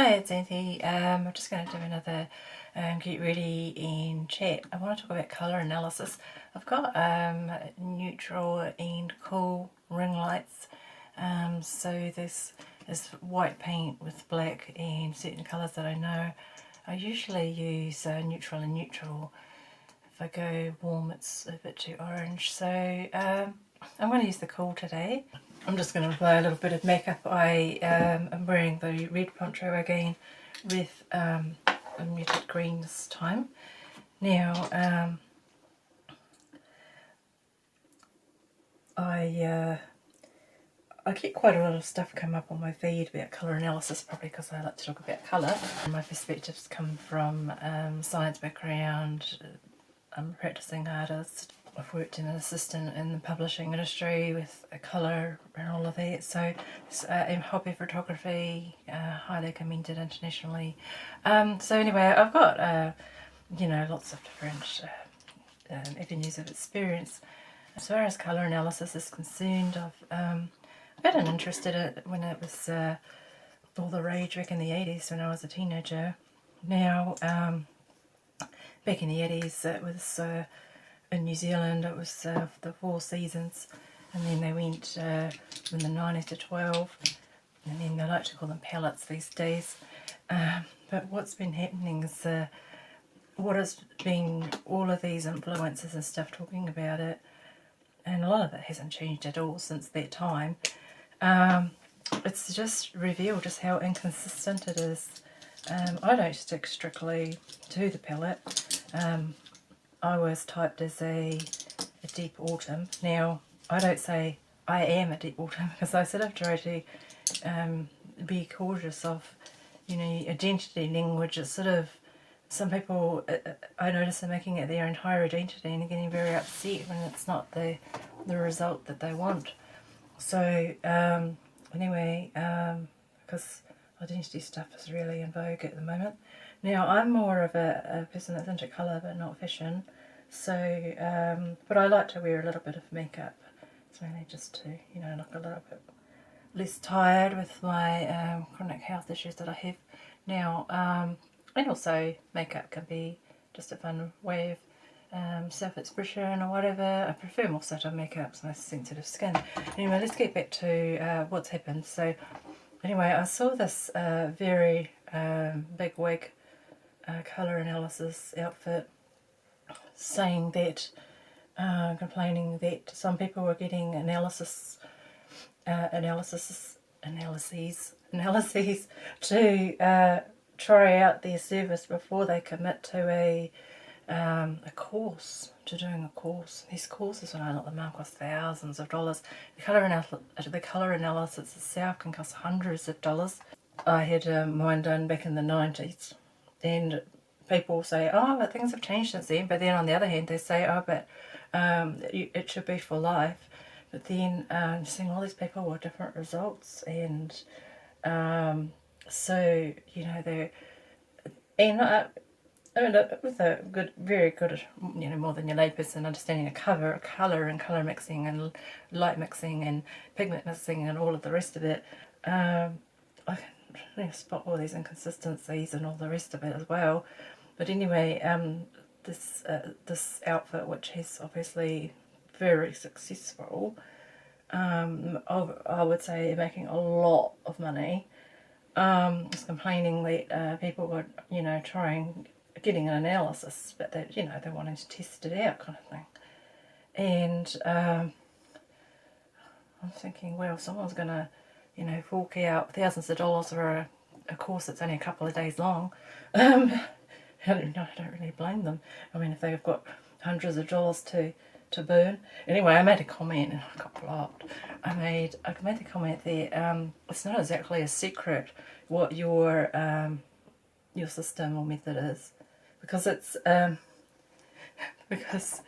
Hi, it's Xanthe. I'm just going to do another get ready and chat. I want to talk about colour analysis. I've got neutral and cool ring lights. So this is white paint with black and certain colours that I know. I usually use neutral and neutral. If I go warm, it's a bit too orange. So I'm going to use the cool today. I'm just going to apply a little bit of makeup. I am wearing the red poncho again with a muted green this time. Now I get quite a lot of stuff come up on my feed about colour analysis, probably because I like to talk about colour. My perspectives come from science background. I'm a practising artist. I've worked in an assistant in the publishing industry with a colour and all of that. So hobby photography, highly commended internationally. So anyway, I've got lots of different avenues of experience. As far as colour analysis is concerned, I've had an interest in it when it was all the rage back in the 80s when I was a teenager. Now, back in the 80s, it was in New Zealand, it was the 4 seasons, and then they went from the 90s to 12, and then they like to call them palettes these days. But what's been happening is what has been all of these influencers and stuff talking about it, and a lot of it hasn't changed at all since that time. It's just revealed just how inconsistent it is. I don't stick strictly to the palette. I was typed as a deep autumn. Now, I don't say I am a deep autumn because I sort of try to be cautious of, identity language. It's sort of, some people, I notice are making it their entire identity and getting very upset when it's not the result that they want. So, anyway, because identity stuff is really in vogue at the moment. Now, I'm more of a person that's into colour but not fashion, so, but I like to wear a little bit of makeup. It's mainly just to, look a little bit less tired with my chronic health issues that I have now. And also, makeup can be just a fun way of self-expression or whatever. I prefer more subtle makeup, it's nice sensitive skin. Anyway, let's get back to what's happened. So, anyway, I saw this very big wig colour analysis outfit saying that, complaining that some people were getting analyses to try out their service before they commit to a course, to doing a course. These courses, when I look them up, cost thousands of dollars. The colour analysis itself can cost hundreds of dollars. I had mine done back in the 90s, and people say, oh, but things have changed since then. But then on the other hand, they say, oh, but it should be for life. But then seeing all these people with different results, and so, they're, and with a good, very good, more than your layperson understanding of colour and colour mixing and light mixing and pigment mixing and all of the rest of it, I can spot all these inconsistencies and all the rest of it as well. But anyway, this outfit, which is obviously very successful, I would say making a lot of money, is complaining that people were, getting an analysis, but that, they're wanting to test it out kind of thing. And I'm thinking, well, someone's going to, fork out thousands of dollars for a course that's only a couple of days long. I don't really blame them. I mean, if they've got hundreds of dollars to burn. Anyway, I made a comment and I got blocked. I made the comment that it's not exactly a secret what your system or method is, because it's because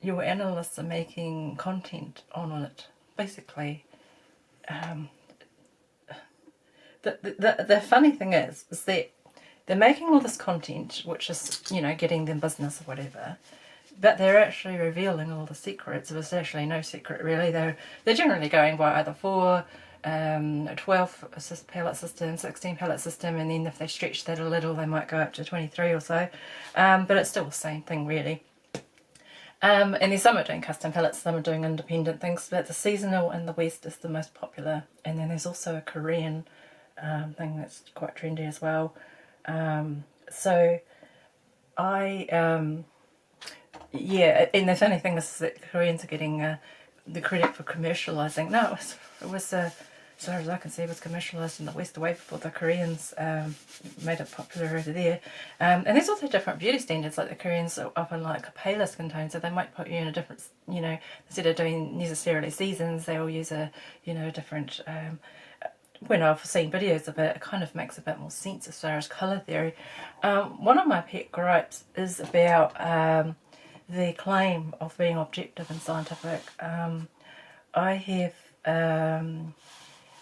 your analysts are making content on it. Basically, the funny thing is that they're making all this content, which is, getting them business or whatever, but they're actually revealing all the secrets. There's actually no secret really. They're generally going by either for 12 palette system, 16 palette system, and then if they stretch that a little they might go up to 23 or so, but it's still the same thing really. And then some are doing custom palettes, some are doing independent things, but the seasonal in the West is the most popular. And then there's also a Korean thing that's quite trendy as well. So yeah, and the funny thing is that the Koreans are getting the credit for commercialising. No, it was as far as I can see, it was commercialised in the West way before the Koreans made it popular over there. And there's also different beauty standards, like the Koreans are often like a paler skin tone, so they might put you in a different, you know, instead of doing necessarily seasons, they will use a, you know, different, when I've seen videos of it, it kind of makes a bit more sense as far as colour theory. One of my pet gripes is about the claim of being objective and scientific. I have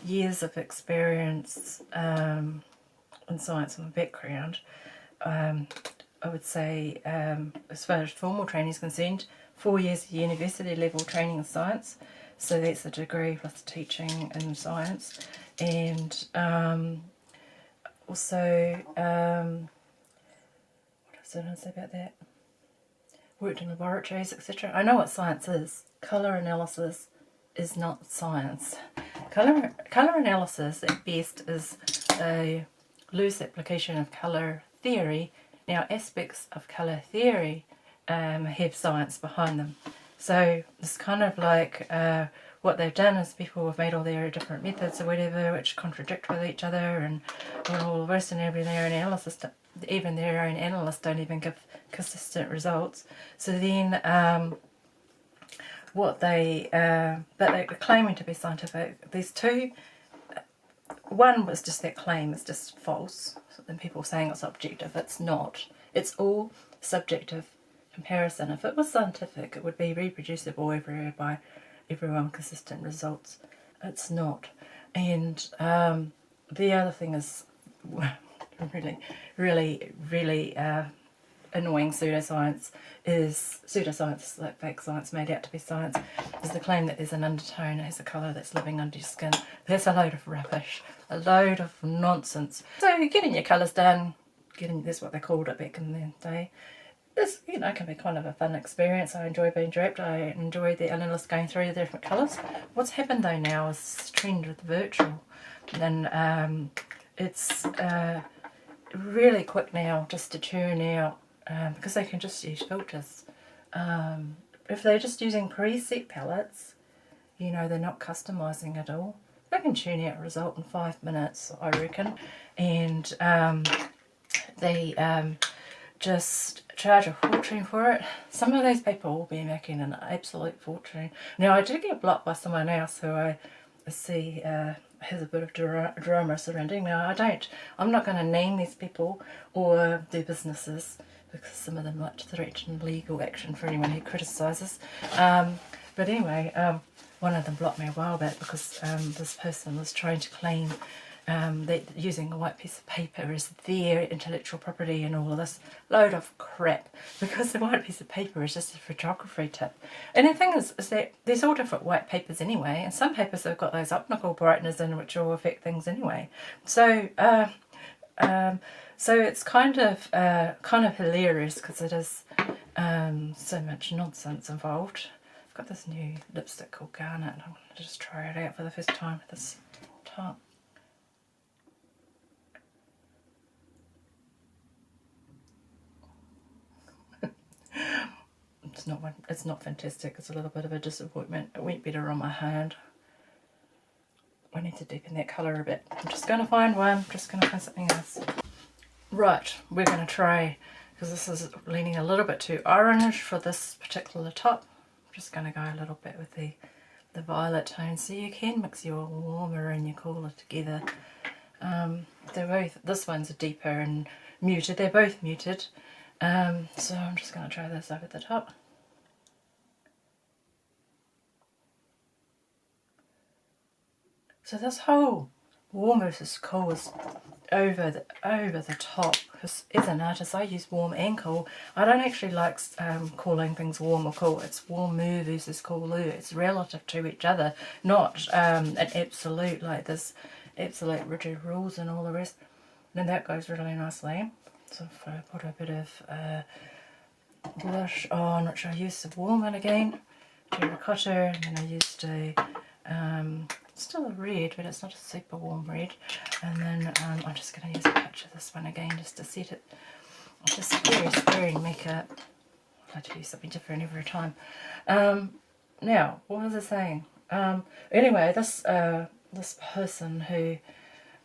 years of experience in science and background. I would say, as far as formal training is concerned, 4 years of university level training in science, so that's a degree plus teaching in science, and also what else did I say about that? Worked in laboratories, etc. I know what science is. Colour analysis is not science. Colour analysis at best is a loose application of colour theory. Now aspects of colour theory have science behind them. So it's kind of like what they've done is people have made all their different methods or whatever which contradict with each other and all the rest, and even their own analysts don't even give consistent results. So then but they're claiming to be scientific. There's two. One was just that claim is just false. So then people saying it's objective. It's not. It's all subjective comparison. If it was scientific, it would be reproducible everywhere by everyone, consistent results. It's not. And the other thing is really annoying pseudoscience is like fake science made out to be science, is the claim that there's an undertone, it has a colour that's living under your skin. That's a load of rubbish, a load of nonsense. So getting your colours done, that's what they called it back in the day, is, you know, can be kind of a fun experience. I enjoy being draped, I enjoy the analysts going through the different colours. What's happened though now is this trend with virtual, and it's really quick now just to churn out, because they can just use filters. If they're just using preset palettes, you know, they're not customising at all, they can churn out a result in 5 minutes, I reckon, and they just charge a fortune for it. Some of these people will be making an absolute fortune. Now I did get blocked by someone else who I see has a bit of drama surrounding. Now I'm not going to name these people or their businesses, because some of them like to threaten legal action for anyone who criticises. But anyway, one of them blocked me a while back because this person was trying to claim that using a white piece of paper is their intellectual property and all of this load of crap, because the white piece of paper is just a photography tip. And the thing is that there's all different white papers anyway, and some papers have got those optical brighteners in which will affect things anyway. So so it's kind of hilarious, because it is so much nonsense involved. I've got this new lipstick called Garnet, and I'm going to just try it out for the first time with this top. It's not fantastic. It's a little bit of a disappointment. It went better on my hand. I need to deepen that colour a bit. I'm just going to find one. Just going to find something else. Right, we're going to try, because this is leaning a little bit too orange for this particular top. I'm just going to go a little bit with the violet tone, so you can mix your warmer and your cooler together. This one's a deeper and muted. They're both muted. So I'm just going to try this over the top. So this whole warm versus cool is over the top, because as an artist I use warm and cool. I don't actually like calling things warm or cool. It's warm moo versus cool loo. It's relative to each other, not an absolute, like this absolute rigid rules and all the rest. Then that goes really nicely. So if I put a bit of blush on, which I used to warm it again, terracotta, and then I used a still a red, but it's not a super warm red. And then I'm just going to use a touch of this one again just to set it. Just very sparing makeup. I like to use something different every time. Now, what was I saying? Anyway, this person who,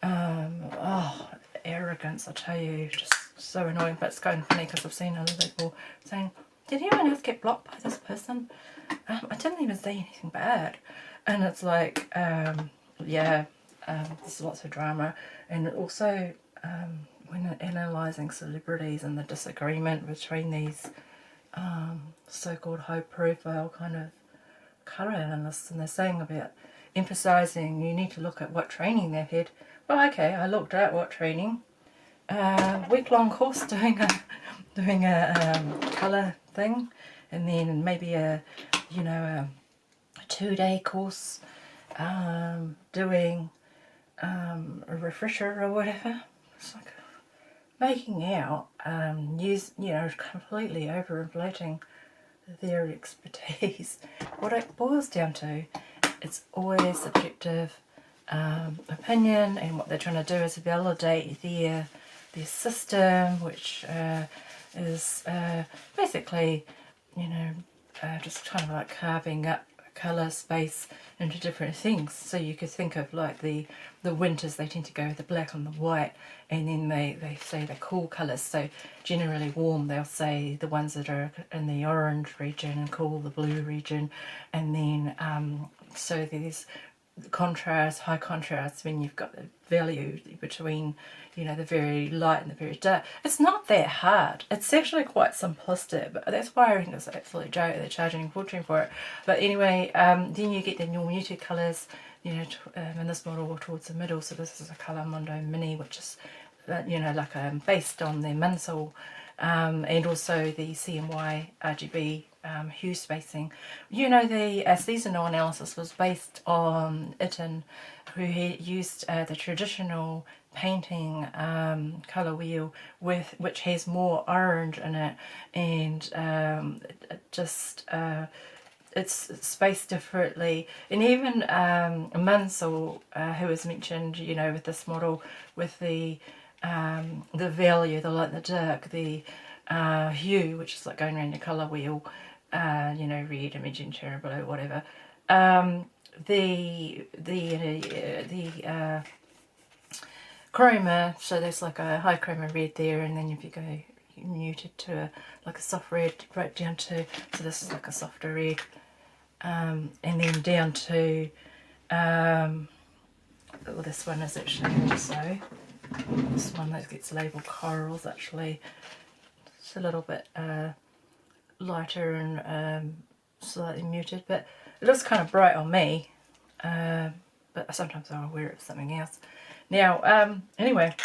oh, arrogance, I tell you, just so annoying. But it's kind of funny because I've seen other people saying, did anyone else get blocked by this person? I didn't even say anything bad. And it's like, yeah, there's lots of drama. And also, when analysing celebrities and the disagreement between these so-called high-profile kind of colour analysts, and they're saying about emphasising you need to look at what training they've had. Well, okay, I looked at what training. Week-long course doing a colour thing, and then maybe a 2-day course doing a refresher or whatever. It's like making out, completely overinflating their expertise. What it boils down to, it's always subjective opinion, and what they're trying to do is validate their system, which is basically, just kind of like carving up colour space into different things. So you could think of like the winters, they tend to go with the black and the white, and then they say the cool colours. So generally warm, they'll say the ones that are in the orange region, and cool the blue region. And then so there's contrast, high contrast, when you've got the value between, the very light and the very dark. It's not that hard. It's actually quite simplistic, but that's why I think it's an absolute joke. They're charging a fortune for it. But anyway, then you get the more muted colours, in this model towards the middle. So this is a Colour Mondo Mini, which is, like based on the Minsol, and also the CMY RGB hue spacing. The seasonal analysis was based on Itten, who used the traditional painting colour wheel which has more orange in it, and it's spaced differently. And even Mansell, who was mentioned, with this model, with the value, the light, the dark, the hue, which is like going around the colour wheel, red, magenta, blue, whatever. The chroma, so there's like a high chroma red there, and then if you go muted to like a soft red, right down to, so this is like a softer red, and then down to, this one is actually also, this one that gets labelled corals, actually it's a little bit lighter and slightly muted, but it looks kind of bright on me, but sometimes I'll wear it with something else. Now, anyway,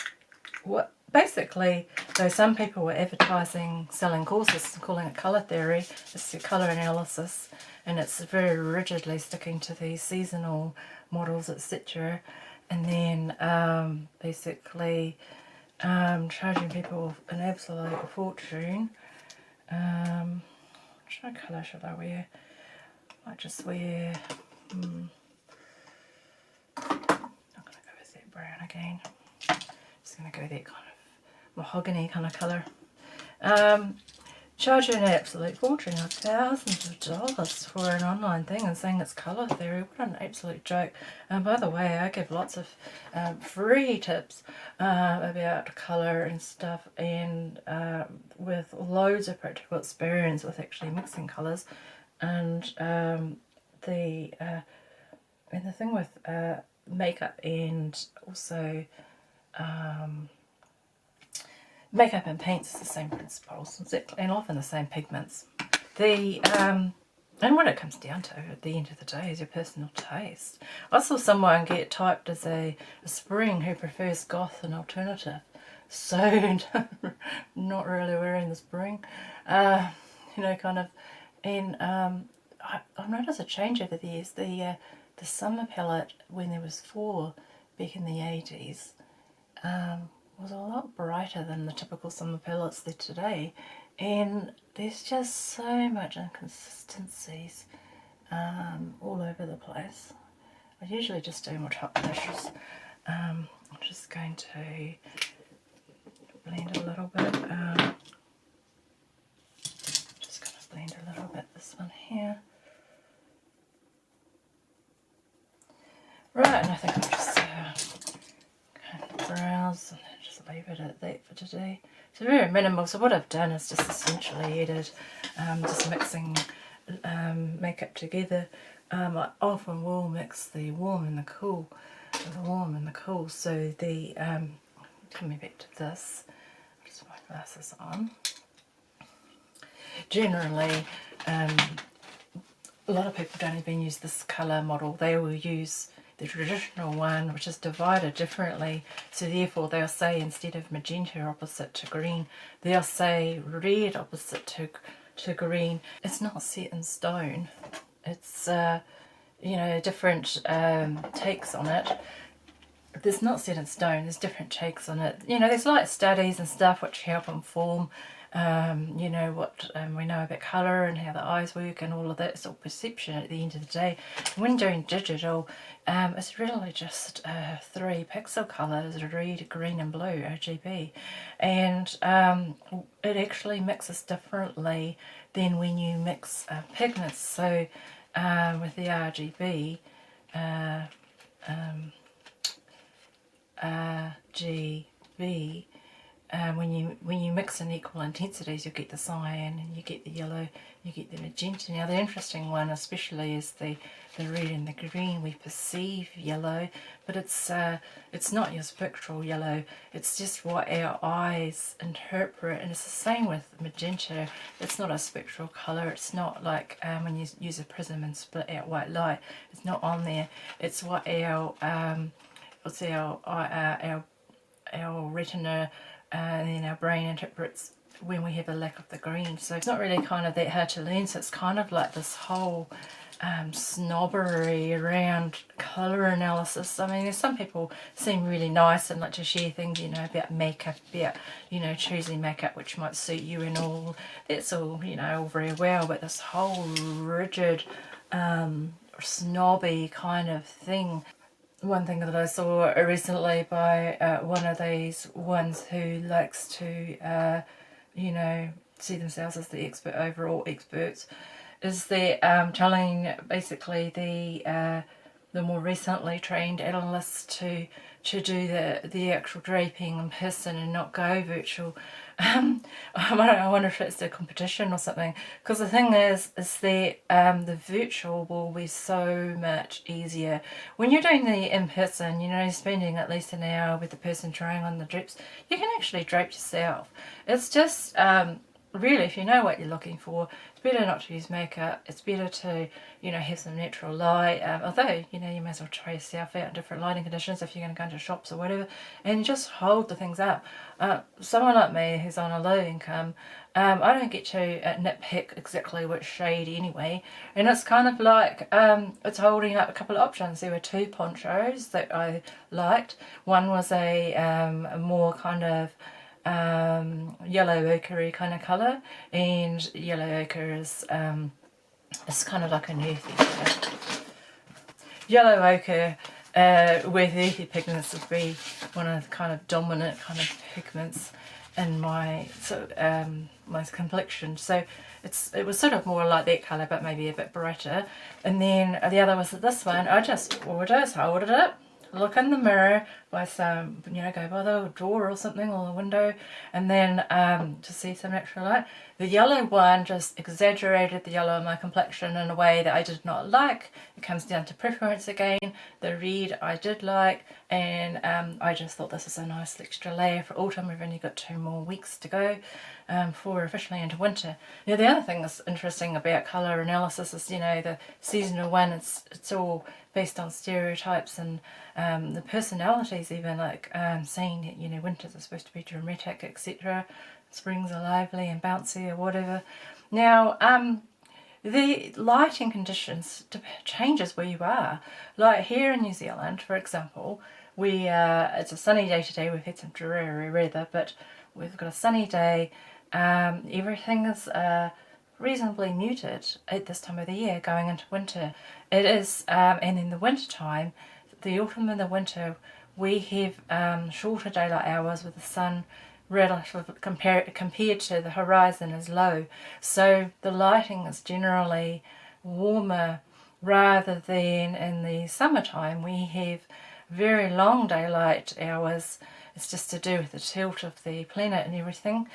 basically, though some people were advertising, selling courses, calling it colour theory, it's colour analysis, and it's very rigidly sticking to these seasonal models, etc. And then basically charging people an absolute fortune. Which colour should I wear? I might just wear, I'm going to go with that brown again. Just going to go that kind of mahogany kind of colour. Charge you an absolute fortune, like thousands of dollars for an online thing, and saying it's colour theory. What an absolute joke. And by the way, I give lots of free tips about colour and stuff, and with loads of practical experience with actually mixing colours. And the thing with makeup, and also makeup and paints is the same principles, and often the same pigments. The And what it comes down to at the end of the day is your personal taste. I saw someone get typed as a spring who prefers goth and alternative. So, not really wearing the spring. Kind of. And I've noticed a change over the years. The summer palette, when there was 4 back in the 80s, was a lot brighter than the typical summer palettes there today. And there's just so much inconsistencies all over the place. I usually just do more top brushes. I'm just going to blend a little bit. Just going to blend a little bit this one here. Right, and I think I'll just kind of browse and just leave it at that for today. So very minimal. So what I've done is just essentially added just mixing makeup together. I often will mix the warm and the cool, So the coming back to this, I'll just put my glasses on. Generally, a lot of people don't even use this colour model. They will use the traditional one, which is divided differently. So therefore they'll say, instead of magenta opposite to green, they'll say red opposite to green. It's not set in stone. It's different takes on it. There's not set in stone. There's different takes on it. There's light studies and stuff which help inform what we know about colour and how the eyes work and all of that. It's all perception at the end of the day. When doing digital, it's really just 3 pixel colours: red, green and blue, RGB. And it actually mixes differently than when you mix pigments. So with the RGB, RGB, when you mix in equal intensities, you get the cyan and you get the yellow, you get the magenta. Now the interesting one especially is the red and the green. We perceive yellow, but it's not your spectral yellow. It's just what our eyes interpret, and it's the same with magenta. It's not a spectral colour. It's not like when you use a prism and split out white light. It's not on there. It's what our retina and then our brain interprets when we have a lack of the green. So it's not really kind of that hard to learn. So it's kind of like this whole snobbery around colour analysis. I mean, there's some people seem really nice and like to share things, about makeup, about, choosing makeup which might suit you and all. That's all, all very well, but this whole rigid, snobby kind of thing. One thing that I saw recently by one of these ones who likes to, see themselves as the expert over all experts, is that telling basically the more recently trained analysts to do the actual draping in person and not go virtual. I wonder if it's a competition or something, because the thing is that the virtual will be so much easier. When you're doing the in-person, spending at least an hour with the person trying on the drapes, you can actually drape yourself. It's just really, if you know what you're looking for, it's better not to use makeup. It's better to, have some natural light. Although, you may as well try yourself out in different lighting conditions if you're going to go into shops or whatever, and just hold the things up. Someone like me who's on a low income, I don't get to nitpick exactly which shade anyway, and it's kind of like it's holding up a couple of options. There were 2 ponchos that I liked. One was a more kind of yellow ochre kind of colour, and yellow ochre is it's kind of like an earthy colour. Yellow ochre with earthy pigments would be one of the kind of dominant kind of pigments in my my complexion. So it was sort of more like that colour, but maybe a bit brighter. And then the other was this one. I just hold it up, look in the mirror, by some, go by the door or something, or the window, and then to see some natural light. The yellow one just exaggerated the yellow of my complexion in a way that I did not like. It comes down to preference again. The red I did like, and I just thought this is a nice extra layer for autumn. We've only got 2 more weeks to go before we're officially into winter. Now, the other thing that's interesting about colour analysis is, the seasonal one, it's all based on stereotypes and the personalities, even, like saying that, winters are supposed to be dramatic, etc. Springs are lively and bouncy or whatever. Now, the lighting conditions changes where you are. Like here in New Zealand, for example, it's a sunny day today. We've had some dreary weather, but we've got a sunny day. Everything is reasonably muted at this time of the year going into winter. It is, and in the winter time, the autumn and the winter, we have shorter daylight hours with the sun relative compared to the horizon is low. So the lighting is generally warmer, rather than in the summertime we have very long daylight hours. It's just to do with the tilt of the planet and everything.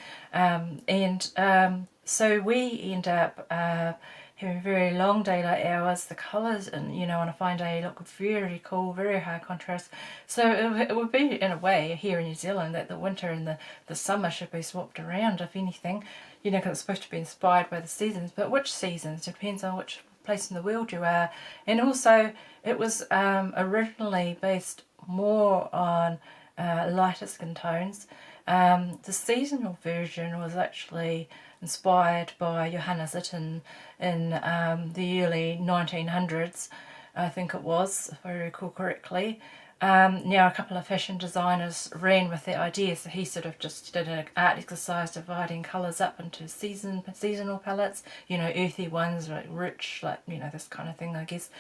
So we end up having very long daylight hours. The colours, and on a fine day, look very cool, very high contrast. So it would be, in a way, here in New Zealand, that the winter and the summer should be swapped around, if anything, because it's supposed to be inspired by the seasons. But which seasons? Depends on which place in the world you are. And also, it was originally based more on lighter skin tones. The seasonal version was actually inspired by Johannes Itten in the early 1900s, I think it was, if I recall correctly. Now, a couple of fashion designers ran with the idea, so he sort of just did an art exercise dividing colours up into seasonal palettes, earthy ones, like rich, like, this kind of thing, I guess.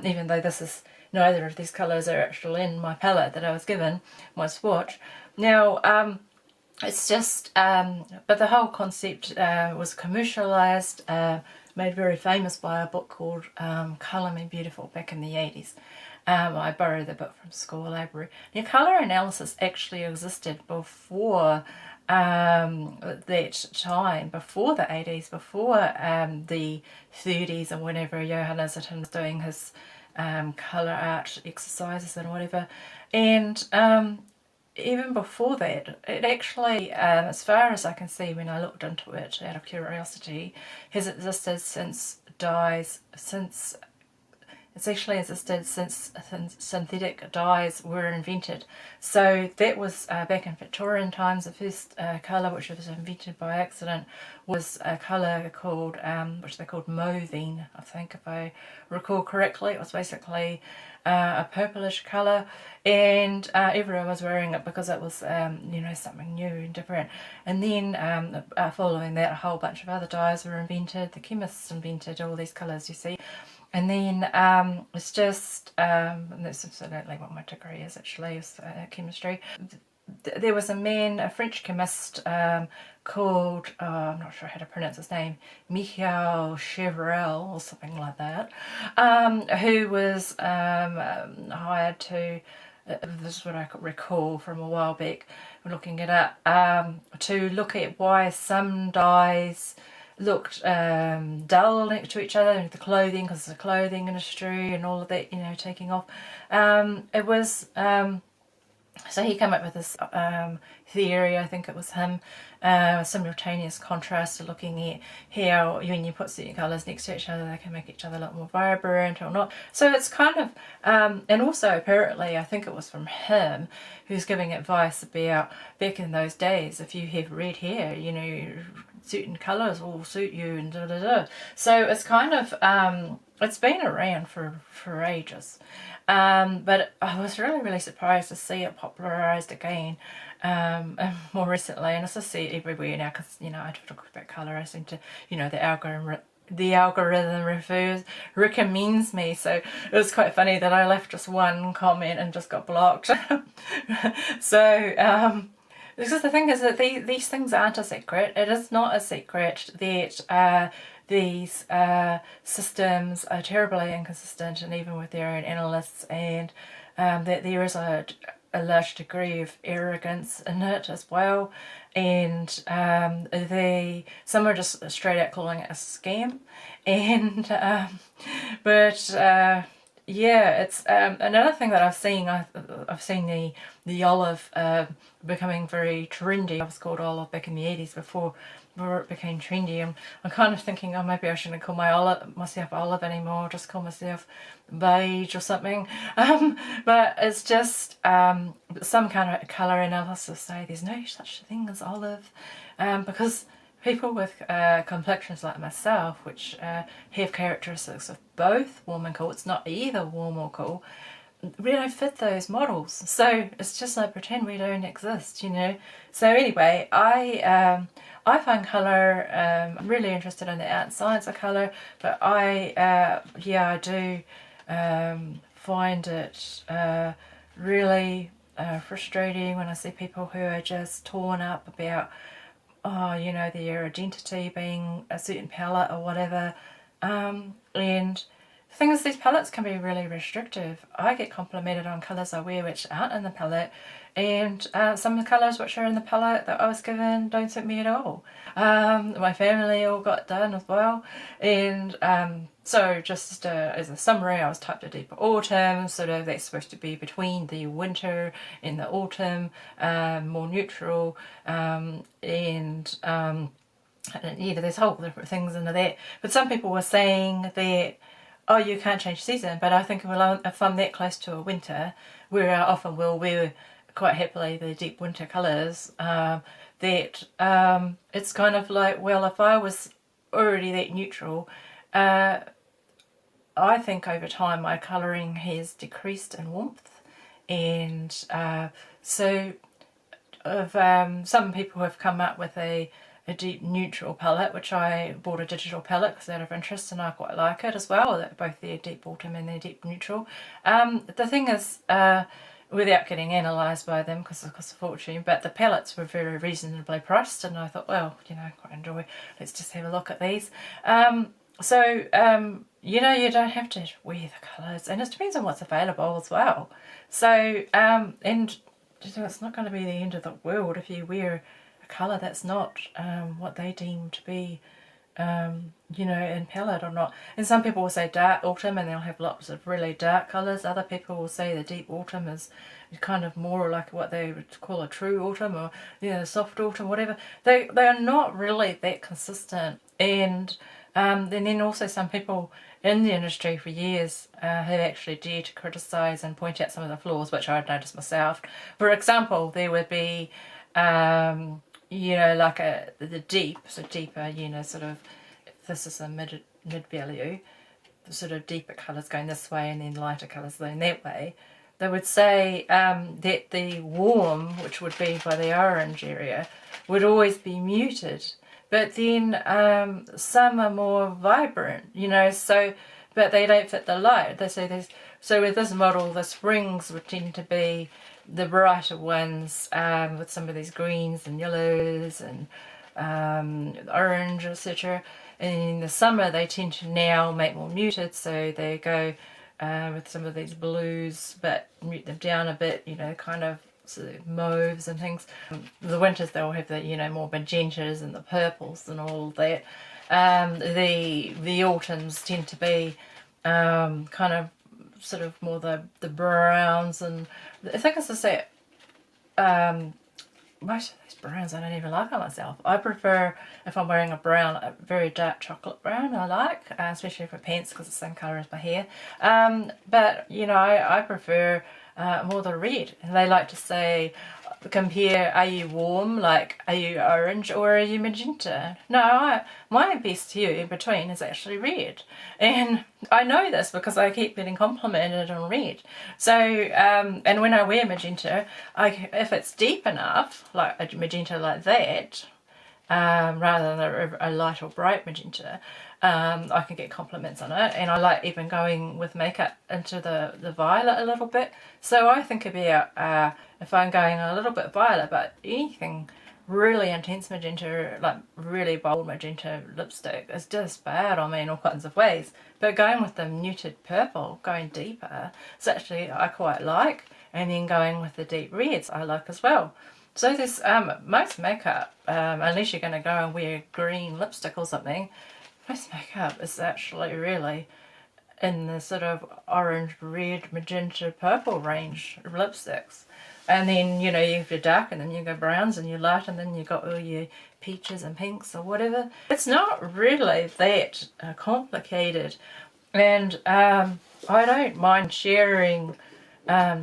Even though neither of these colours are actually in my palette that I was given, my swatch. Now, it's just, but the whole concept was commercialised, made very famous by a book called Colour Me Beautiful back in the 80s. I borrowed the book from school library. Now, colour analysis actually existed before that time, before the 80s, before the 30s, and whenever Johannes Itten was doing his colour art exercises and whatever. And even before that, it actually, as far as I can see when I looked into it out of curiosity, has existed since it's actually existed since synthetic dyes were invented. So that was back in Victorian times. The first colour, which was invented by accident, was a colour called, which they called mauvine, I think, if I recall correctly. It was basically a purplish colour, and everyone was wearing it because it was, something new and different. And then following that, a whole bunch of other dyes were invented. The chemists invented all these colours, you see. And then it's just, and that's incidentally what my degree is actually, is chemistry. There was a man, a French chemist called, I'm not sure how to pronounce his name, Michael Chevrel or something like that, who was hired to, this is what I could recall from a while back, looking it up, to look at why some dyes looked dull next to each other, the clothing, because the clothing industry and all of that, taking off. It was, so he came up with this theory, I think it was him, simultaneous contrast, looking at how when you put certain colours next to each other, they can make each other look more vibrant or not. So it's kind of, and also apparently, I think it was from him, who's giving advice about back in those days, if you have red hair, certain colours will suit you and da da da. So it's kind of, it's been around for ages. But I was really surprised to see it popularised again more recently, and I just see it everywhere now because, I talk about colour, I seem to, the algorithm recommends me, so it was quite funny that I left just one comment and just got blocked. So, because the thing is that these things aren't a secret. It is not a secret that these systems are terribly inconsistent, and even with their own analysts, and that there is a a large degree of arrogance in it as well, and some are just straight out calling it a scam, and yeah, it's another thing that I've seen. I've seen the olive becoming very trendy. I was called olive back in the 80s before it became trendy. I'm kind of thinking, oh, maybe I shouldn't call myself olive anymore. Just call myself beige or something. But it's just some kind of colour analysis say there's no such thing as olive, because people with complexions like myself, which have characteristics of both warm and cool, it's not either warm or cool, we don't fit those models. So it's just like pretend we don't exist, you know. So anyway, I find colour, I'm really interested in the art and science of colour, but I do find it really frustrating when I see people who are just torn up about, oh, you know, their identity being a certain palette or whatever. And the thing is, these palettes can be really restrictive. I get complimented on colours I wear which aren't in the palette, and some of the colours which are in the palette that I was given don't suit me at all. My family all got done as well, and so just as a summary, I was typed a deeper autumn, sort of that's supposed to be between the winter and the autumn, more neutral, and yeah, there's whole different things into that. But some people were saying that, oh, you can't change season, but I think, well, if I'm that close to a winter, where I often will wear quite happily the deep winter colours, that it's kind of like, well, if I was already that neutral, I think over time my colouring has decreased in warmth, and so some people have come up with a deep neutral palette, which I bought a digital palette because out of interest, and I quite like it as well, both their deep autumn and their deep neutral. The thing is, without getting analysed by them because it costs a fortune, but the palettes were very reasonably priced, and I thought, well, you know, I quite enjoy, let's just have a look at these. You know, you don't have to wear the colours, and it depends on what's available as well. So, and it's not going to be the end of the world if you wear colour that's not what they deem to be, you know, in palette or not. And some people will say dark autumn and they'll have lots of really dark colours. Other people will say the deep autumn is kind of more like what they would call a true autumn, or, you know, soft autumn, whatever. They are not really that consistent. And then also some people in the industry for years have actually dared to criticise and point out some of the flaws, which I've noticed myself. For example, there would be you know, like the deep, so deeper, you know, sort of, if this is a mid value, the sort of deeper colours going this way and then lighter colours going that way, they would say that the warm, which would be by the orange area, would always be muted. But then some are more vibrant, you know, so, but they don't fit the light. They say so with this model, the springs would tend to be the brighter ones, with some of these greens and yellows and orange, etc. And in the summer they tend to now make more muted, so they go with some of these blues but mute them down a bit, you know, kind of sort of mauves and things. The winters they'll have the, you know, more magentas and the purples and all that. The autumns tend to be kind of sort of more the browns, and I think as I say, most of these browns I don't even like on myself. I prefer, if I'm wearing a brown, a very dark chocolate brown I like, especially for pants because it's the same colour as my hair. But, you know, I prefer more the red. And they like to say, compare, are you warm, like are you orange or are you magenta? No, my best hue in between is actually red, and I know this because I keep getting complimented on red. So and when I wear magenta, if it's deep enough, like a magenta like that, rather than a light or bright magenta, I can get compliments on it. And I like even going with makeup into the violet a little bit. So I think about if I'm going a little bit violet, but anything really intense magenta, like really bold magenta lipstick, is just bad on me in all kinds of ways. But going with the muted purple, going deeper, it's actually I quite like. and then going with the deep reds I like as well. So there's most makeup, unless you're going to go and wear green lipstick or something, most makeup is actually really in the sort of orange, red, magenta, purple range of lipsticks. And then, you know, you have your dark, and then you go browns, and your light, and then you got all your peaches and pinks or whatever. It's not really that complicated. And I don't mind sharing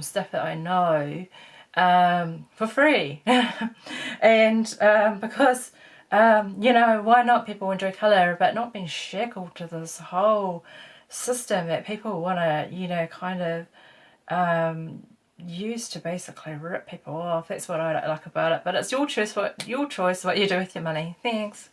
stuff that I know for free. And because, you know, why not? People enjoy colour, but not being shackled to this whole system that people want to, you know, kind of use to basically rip people off. That's what I don't like about it. But it's your choice what you do with your money. Thanks.